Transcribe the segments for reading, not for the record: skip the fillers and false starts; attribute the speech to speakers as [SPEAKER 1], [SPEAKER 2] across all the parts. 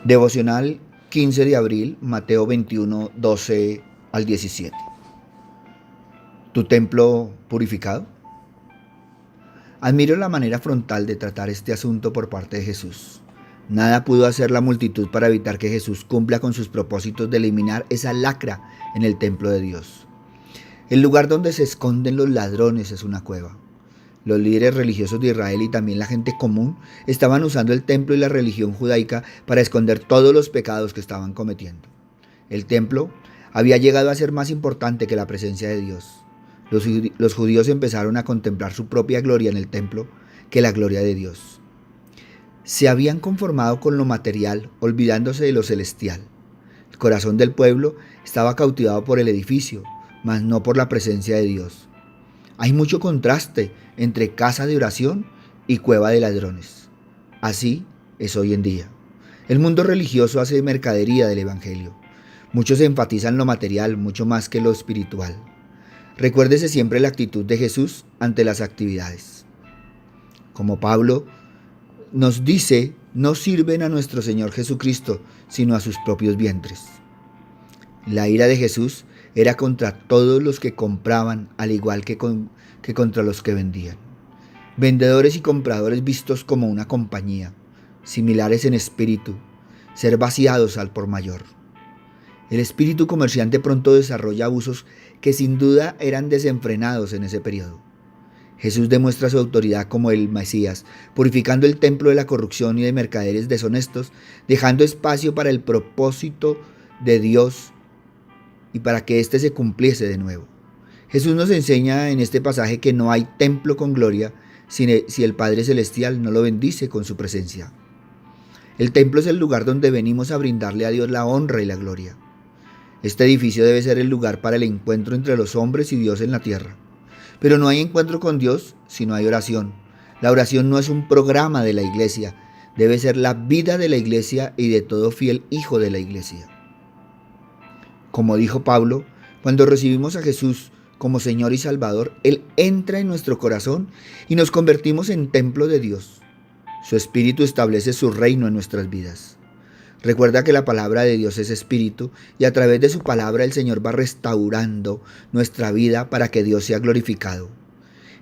[SPEAKER 1] Devocional 15 de abril, Mateo 21, 12 al 17. ¿Tu templo purificado? Admiro la manera frontal de tratar este asunto por parte de Jesús. Nada pudo hacer la multitud para evitar que Jesús cumpla con sus propósitos de eliminar esa lacra en el templo de Dios. El lugar donde se esconden los ladrones es una cueva. Los líderes religiosos de Israel y también la gente común estaban usando el templo y la religión judaica para esconder todos los pecados que estaban cometiendo. El templo había llegado a ser más importante que la presencia de Dios. Los judíos empezaron a contemplar su propia gloria en el templo que la gloria de Dios. Se habían conformado con lo material, olvidándose de lo celestial. El corazón del pueblo estaba cautivado por el edificio, mas no por la presencia de Dios. Hay mucho contraste entre casa de oración y cueva de ladrones. Así es hoy en día. El mundo religioso hace mercadería del Evangelio. Muchos enfatizan lo material mucho más que lo espiritual. Recuérdese siempre la actitud de Jesús ante las actividades. Como Pablo nos dice, no sirven a nuestro Señor Jesucristo, sino a sus propios vientres. La ira de Jesús era contra todos los que compraban, al igual que contra los que vendían. Vendedores y compradores vistos como una compañía, similares en espíritu, ser vaciados al por mayor. El espíritu comerciante pronto desarrolla abusos que sin duda eran desenfrenados en ese periodo. Jesús demuestra su autoridad como el Mesías, purificando el templo de la corrupción y de mercaderes deshonestos, dejando espacio para el propósito de Dios y para que éste se cumpliese de nuevo. Jesús nos enseña en este pasaje que no hay templo con gloria si el Padre Celestial no lo bendice con su presencia. El templo es el lugar donde venimos a brindarle a Dios la honra y la gloria. Este edificio debe ser el lugar para el encuentro entre los hombres y Dios en la tierra. Pero no hay encuentro con Dios si no hay oración. La oración no es un programa de la iglesia, debe ser la vida de la iglesia y de todo fiel hijo de la iglesia. Como dijo Pablo, cuando recibimos a Jesús como Señor y Salvador, Él entra en nuestro corazón y nos convertimos en templo de Dios. Su Espíritu establece su reino en nuestras vidas. Recuerda que la palabra de Dios es Espíritu y a través de su palabra el Señor va restaurando nuestra vida para que Dios sea glorificado.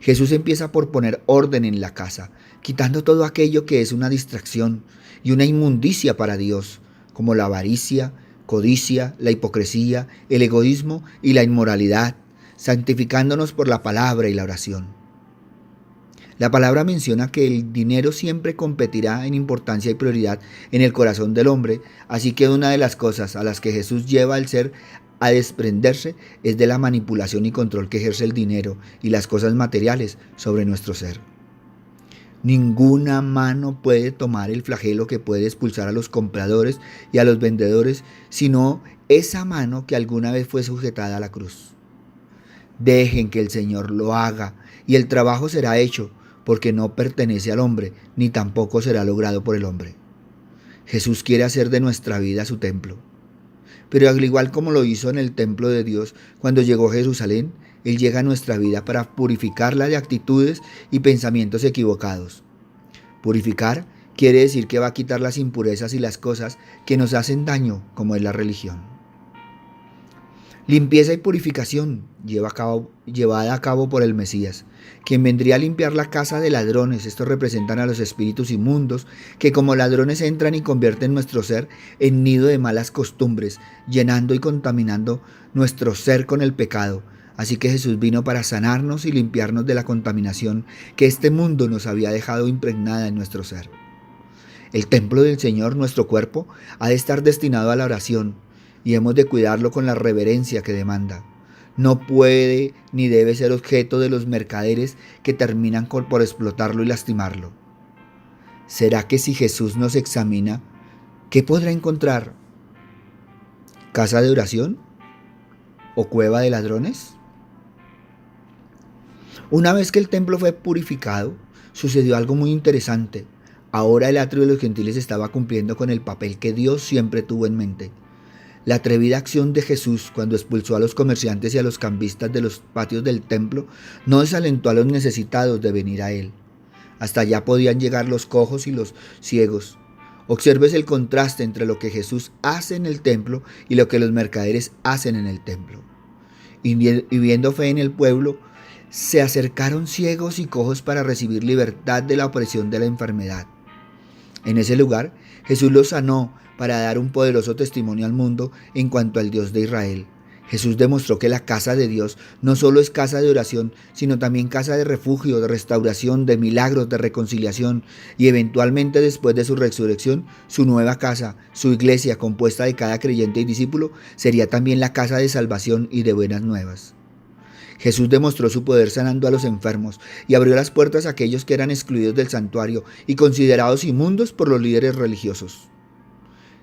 [SPEAKER 1] Jesús empieza por poner orden en la casa, quitando todo aquello que es una distracción y una inmundicia para Dios, como la avaricia, codicia, la hipocresía, el egoísmo y la inmoralidad, santificándonos por la palabra y la oración. La palabra menciona que el dinero siempre competirá en importancia y prioridad en el corazón del hombre, así que una de las cosas a las que Jesús lleva al ser a desprenderse es de la manipulación y control que ejerce el dinero y las cosas materiales sobre nuestro ser. Ninguna mano puede tomar el flagelo que puede expulsar a los compradores y a los vendedores, sino esa mano que alguna vez fue sujetada a la cruz. Dejen que el Señor lo haga y el trabajo será hecho, porque no pertenece al hombre, ni tampoco será logrado por el hombre. Jesús quiere hacer de nuestra vida su templo. Pero al igual como lo hizo en el templo de Dios cuando llegó a Jerusalén, Él llega a nuestra vida para purificarla de actitudes y pensamientos equivocados. Purificar quiere decir que va a quitar las impurezas y las cosas que nos hacen daño, como es la religión. Limpieza y purificación llevada a cabo por el Mesías, quien vendría a limpiar la casa de ladrones. Estos representan a los espíritus inmundos que como ladrones entran y convierten nuestro ser en nido de malas costumbres, llenando y contaminando nuestro ser con el pecado. Así que Jesús vino para sanarnos y limpiarnos de la contaminación que este mundo nos había dejado impregnada en nuestro ser. El templo del Señor, nuestro cuerpo, ha de estar destinado a la oración, y hemos de cuidarlo con la reverencia que demanda. No puede ni debe ser objeto de los mercaderes que terminan por explotarlo y lastimarlo. ¿Será que si Jesús nos examina, qué podrá encontrar? ¿Casa de oración o cueva de ladrones? Una vez que el templo fue purificado, sucedió algo muy interesante. Ahora el atrio de los gentiles estaba cumpliendo con el papel que Dios siempre tuvo en mente. La atrevida acción de Jesús cuando expulsó a los comerciantes y a los cambistas de los patios del templo no desalentó a los necesitados de venir a Él. Hasta allá podían llegar los cojos y los ciegos. Observes el contraste entre lo que Jesús hace en el templo y lo que los mercaderes hacen en el templo. Y viendo fe en el pueblo, se acercaron ciegos y cojos para recibir libertad de la opresión de la enfermedad. En ese lugar, Jesús los sanó para dar un poderoso testimonio al mundo en cuanto al Dios de Israel. Jesús demostró que la casa de Dios no solo es casa de oración, sino también casa de refugio, de restauración, de milagros, de reconciliación, y eventualmente después de su resurrección, su nueva casa, su iglesia compuesta de cada creyente y discípulo, sería también la casa de salvación y de buenas nuevas. Jesús demostró su poder sanando a los enfermos y abrió las puertas a aquellos que eran excluidos del santuario y considerados inmundos por los líderes religiosos.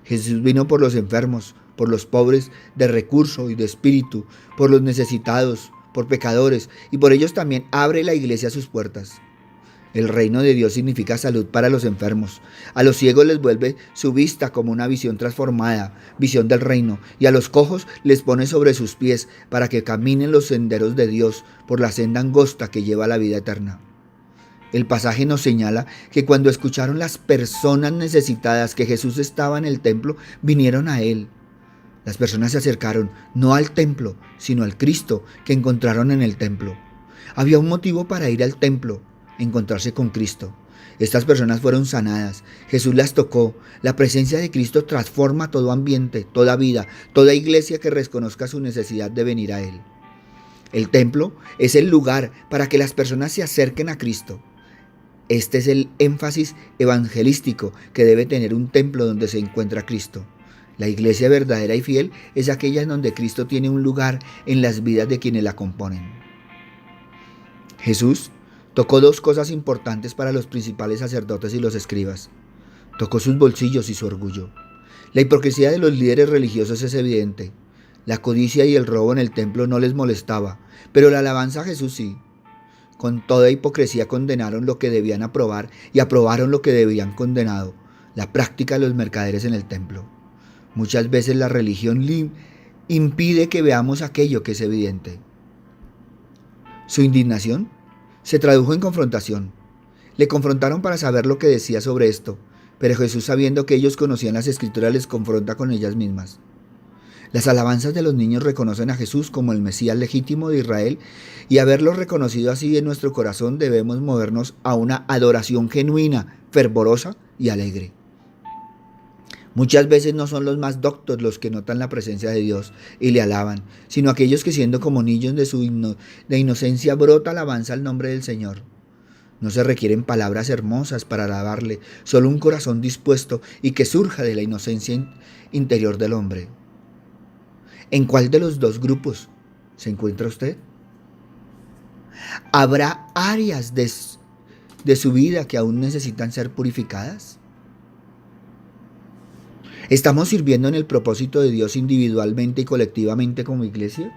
[SPEAKER 1] Jesús vino por los enfermos, por los pobres de recurso y de espíritu, por los necesitados, por pecadores, y por ellos también abre la iglesia sus puertas. El reino de Dios significa salud para los enfermos. A los ciegos les vuelve su vista como una visión transformada, visión del reino, y a los cojos les pone sobre sus pies para que caminen los senderos de Dios por la senda angosta que lleva a la vida eterna. El pasaje nos señala que cuando escucharon las personas necesitadas que Jesús estaba en el templo, vinieron a Él. Las personas se acercaron no al templo, sino al Cristo que encontraron en el templo. Había un motivo para ir al templo: encontrarse con Cristo. Estas personas fueron sanadas. Jesús las tocó. La presencia de Cristo transforma todo ambiente, toda vida, toda iglesia que reconozca su necesidad de venir a Él. El templo es el lugar para que las personas se acerquen a Cristo. Este es el énfasis evangelístico que debe tener un templo donde se encuentra Cristo. La iglesia verdadera y fiel es aquella en donde Cristo tiene un lugar en las vidas de quienes la componen. Jesús tocó dos cosas importantes para los principales sacerdotes y los escribas. Tocó sus bolsillos y su orgullo. La hipocresía de los líderes religiosos es evidente. La codicia y el robo en el templo no les molestaba, pero la alabanza a Jesús sí. Con toda hipocresía condenaron lo que debían aprobar y aprobaron lo que debían condenado: la práctica de los mercaderes en el templo. Muchas veces la religión impide que veamos aquello que es evidente. Su indignación se tradujo en confrontación. Le confrontaron para saber lo que decía sobre esto, pero Jesús, sabiendo que ellos conocían las Escrituras, les confronta con ellas mismas. Las alabanzas de los niños reconocen a Jesús como el Mesías legítimo de Israel, y haberlo reconocido así en nuestro corazón debemos movernos a una adoración genuina, fervorosa y alegre. Muchas veces no son los más doctos los que notan la presencia de Dios y le alaban, sino aquellos que, siendo como niños de inocencia, brota alabanza al nombre del Señor. No se requieren palabras hermosas para alabarle, solo un corazón dispuesto y que surja de la inocencia interior del hombre. ¿En cuál de los dos grupos se encuentra usted? ¿Habrá áreas de su vida que aún necesitan ser purificadas? ¿Estamos sirviendo en el propósito de Dios individualmente y colectivamente como iglesia?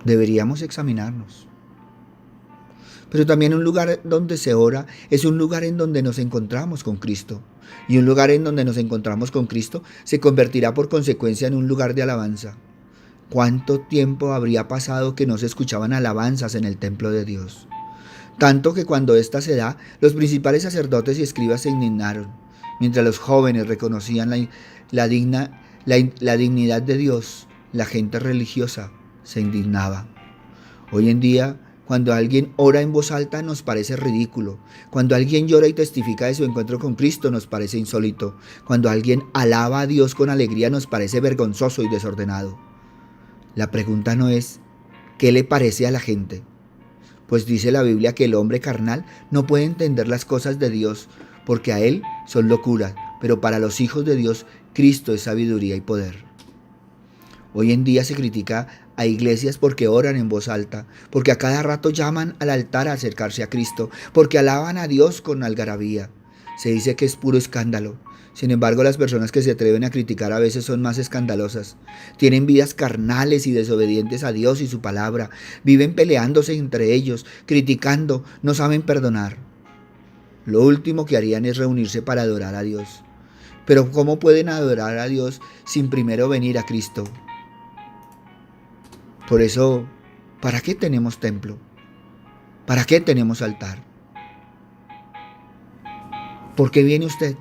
[SPEAKER 1] Deberíamos examinarnos. Pero también un lugar donde se ora es un lugar en donde nos encontramos con Cristo. Y un lugar en donde nos encontramos con Cristo se convertirá por consecuencia en un lugar de alabanza. ¿Cuánto tiempo habría pasado que no se escuchaban alabanzas en el templo de Dios? Tanto que cuando ésta se da, los principales sacerdotes y escribas se indignaron, mientras los jóvenes reconocían la dignidad de Dios. La gente religiosa se indignaba. Hoy en día, cuando alguien ora en voz alta nos parece ridículo. Cuando alguien llora y testifica de su encuentro con Cristo nos parece insólito. Cuando alguien alaba a Dios con alegría nos parece vergonzoso y desordenado. La pregunta no es ¿qué le parece a la gente? Pues dice la Biblia que el hombre carnal no puede entender las cosas de Dios, porque a él son locura, pero para los hijos de Dios Cristo es sabiduría y poder. Hoy en día se critica a iglesias porque oran en voz alta, porque a cada rato llaman al altar a acercarse a Cristo, porque alaban a Dios con algarabía. Se dice que es puro escándalo. Sin embargo, las personas que se atreven a criticar a veces son más escandalosas. Tienen vidas carnales y desobedientes a Dios y su palabra. Viven peleándose entre ellos, criticando, no saben perdonar. Lo último que harían es reunirse para adorar a Dios. Pero ¿cómo pueden adorar a Dios sin primero venir a Cristo? Por eso, ¿para qué tenemos templo? ¿Para qué tenemos altar? ¿Por qué viene usted?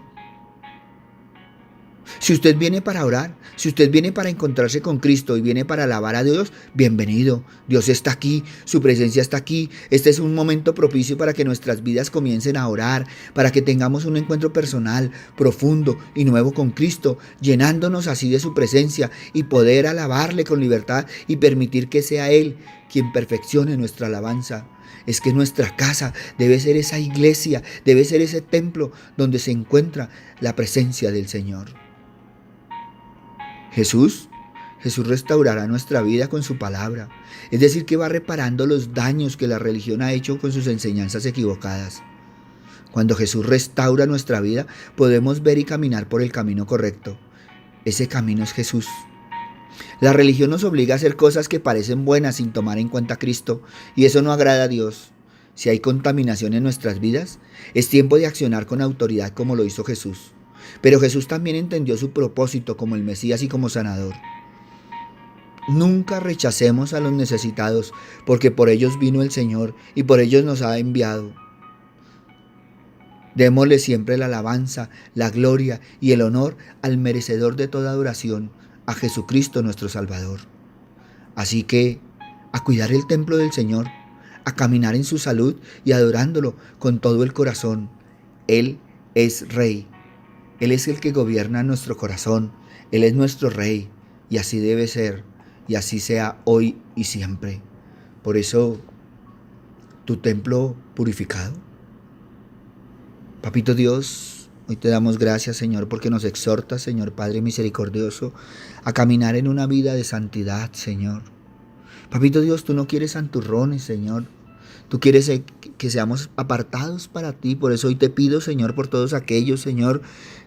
[SPEAKER 1] Si usted viene para orar, si usted viene para encontrarse con Cristo y viene para alabar a Dios, bienvenido. Dios está aquí, su presencia está aquí. Este es un momento propicio para que nuestras vidas comiencen a orar, para que tengamos un encuentro personal, profundo y nuevo con Cristo, llenándonos así de su presencia y poder alabarle con libertad y permitir que sea Él quien perfeccione nuestra alabanza. Es que nuestra casa debe ser esa iglesia, debe ser ese templo donde se encuentra la presencia del Señor. Jesús restaurará nuestra vida con su palabra, es decir, que va reparando los daños que la religión ha hecho con sus enseñanzas equivocadas. Cuando Jesús restaura nuestra vida, podemos ver y caminar por el camino correcto. Ese camino es Jesús. La religión nos obliga a hacer cosas que parecen buenas sin tomar en cuenta a Cristo, y eso no agrada a Dios. Si hay contaminación en nuestras vidas, es tiempo de accionar con autoridad como lo hizo Jesús. Pero Jesús también entendió su propósito como el Mesías y como sanador. Nunca rechacemos a los necesitados, porque por ellos vino el Señor y por ellos nos ha enviado. Démosle siempre la alabanza, la gloria y el honor al merecedor de toda adoración, a Jesucristo nuestro Salvador. Así que, a cuidar el templo del Señor, a caminar en su salud y adorándolo con todo el corazón. Él es Rey. Él es el que gobierna nuestro corazón. Él es nuestro Rey. Y así debe ser. Y así sea hoy y siempre. Por eso, tu templo purificado. Papito Dios, hoy te damos gracias, Señor, porque nos exhortas, Señor Padre misericordioso, a caminar en una vida de santidad, Señor. Papito Dios, tú no quieres santurrones, Señor. Tú quieres que seamos apartados para ti. Por eso hoy te pido, Señor, por todos aquellos, Señor,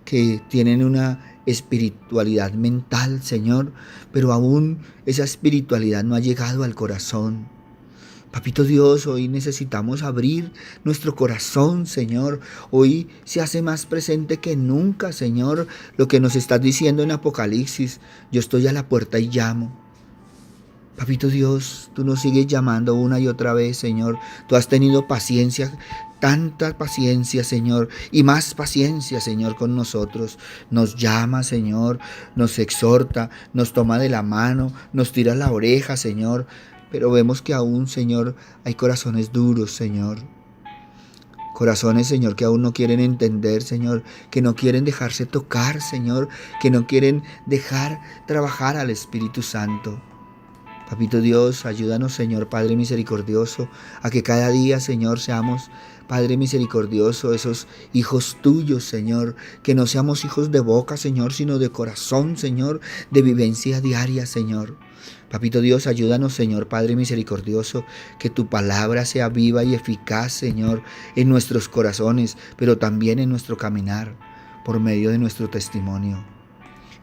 [SPEAKER 1] que tienen una espiritualidad mental, Señor, pero aún esa espiritualidad no ha llegado al corazón. Papito Dios, hoy necesitamos abrir nuestro corazón, Señor. Hoy se hace más presente que nunca, Señor, lo que nos estás diciendo en Apocalipsis. Yo estoy a la puerta y llamo. Papito Dios, tú nos sigues llamando una y otra vez, Señor. Tú has tenido paciencia, tanta paciencia, Señor, y más paciencia, Señor, con nosotros. Nos llama, Señor, nos exhorta, nos toma de la mano, nos tira la oreja, Señor. Pero vemos que aún, Señor, hay corazones duros, Señor. Corazones, Señor, que aún no quieren entender, Señor, que no quieren dejarse tocar, Señor, que no quieren dejar trabajar al Espíritu Santo. Papito Dios, ayúdanos, Señor, Padre misericordioso, a que cada día, Señor, seamos, Padre misericordioso, esos hijos tuyos, Señor, que no seamos hijos de boca, Señor, sino de corazón, Señor, de vivencia diaria, Señor. Papito Dios, ayúdanos, Señor, Padre misericordioso, que tu palabra sea viva y eficaz, Señor, en nuestros corazones, pero también en nuestro caminar, por medio de nuestro testimonio.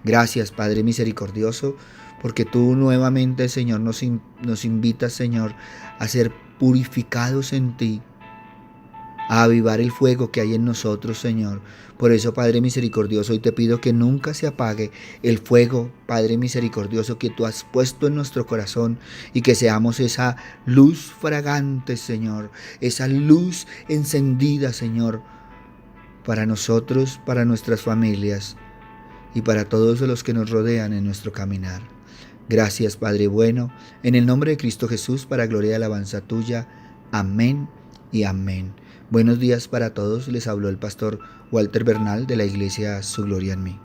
[SPEAKER 1] Gracias, Padre misericordioso, porque tú nuevamente, Señor, nos invitas, Señor, a ser purificados en ti, a avivar el fuego que hay en nosotros, Señor. Por eso, Padre misericordioso, hoy te pido que nunca se apague el fuego, Padre misericordioso, que tú has puesto en nuestro corazón y que seamos esa luz fragante, Señor, esa luz encendida, Señor, para nosotros, para nuestras familias y para todos los que nos rodean en nuestro caminar. Gracias, Padre bueno, en el nombre de Cristo Jesús, para gloria y alabanza tuya. Amén y amén. Buenos días para todos, les habló el pastor Walter Bernal de la iglesia Su Gloria en Mí.